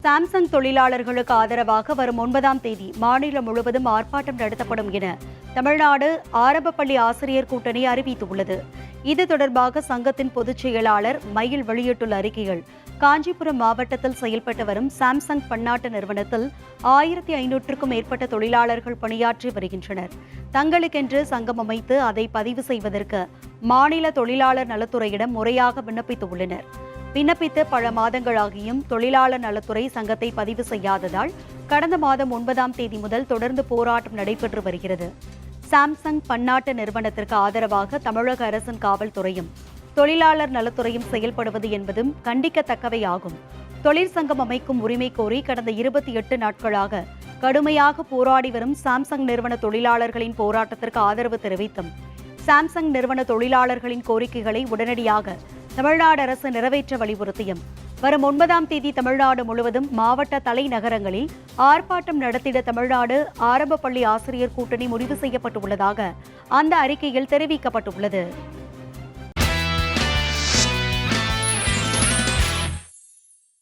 Samsung தொழிலாளர்களுக்கு ஆதரவாக வரும் 9ஆம் தேதி மாநிலம் முழுவதும் ஆர்ப்பாட்டம் நடத்தப்படும் என தமிழ்நாடு ஆரம்ப பள்ளி ஆசிரியர் கூட்டணி அறிவித்துள்ளது. இது தொடர்பாக சங்கத்தின் பொதுச் செயலாளர் மயில் வெளியிட்டுள்ள அறிக்கையில், காஞ்சிபுரம் மாவட்டத்தில் செயல்பட்டு வரும் சாம்சங் பன்னாட்டு நிறுவனத்தில் 1500க்கும் மேற்பட்ட தொழிலாளர்கள் பணியாற்றி வருகின்றனர். தங்களுக்கென்று சங்கம் அமைத்து அதை பதிவு செய்வதற்கு மாநில தொழிலாளர் நலத்துறையிடம் முறையாக விண்ணப்பித்துள்ளனர். விண்ணப்பித்து பல மாதங்களாகியும் தொழிலாளர் நலத்துறை சங்கத்தை பதிவு செய்யாததால் கடந்த மாதம் 9ஆம் தேதி முதல் தொடர்ந்து போராட்டம் நடைபெற்று வருகிறது. சாம்சங் பன்னாட்டு நிறுவனத்திற்கு ஆதரவாக தமிழக அரசின் காவல்துறையும் தொழிலாளர் நலத்துறையும் செயல்படுவது என்பதும் கண்டிக்கத்தக்கவை ஆகும். தொழிற்சங்கம் அமைக்கும் உரிமை கோரி கடந்த 28 நாட்களாக கடுமையாக போராடி வரும் சாம்சங் நிறுவன தொழிலாளர்களின் போராட்டத்திற்கு ஆதரவு தெரிவித்தும் சாம்சங் நிறுவன தொழிலாளர்களின் கோரிக்கைகளை உடனடியாக தமிழ்நாடு அரசு நிறைவேற்ற வலியுறுத்தியும் வரும் 9ஆம் தேதி தமிழ்நாடு முழுவதும் மாவட்ட தலைநகரங்களில் ஆர்ப்பாட்டம் நடத்திட தமிழ்நாடு ஆரம்ப பள்ளி ஆசிரியர் கூட்டணி முடிவு செய்யப்பட்டுள்ளதாக அந்த அறிக்கையில் தெரிவிக்கப்பட்டுள்ளது.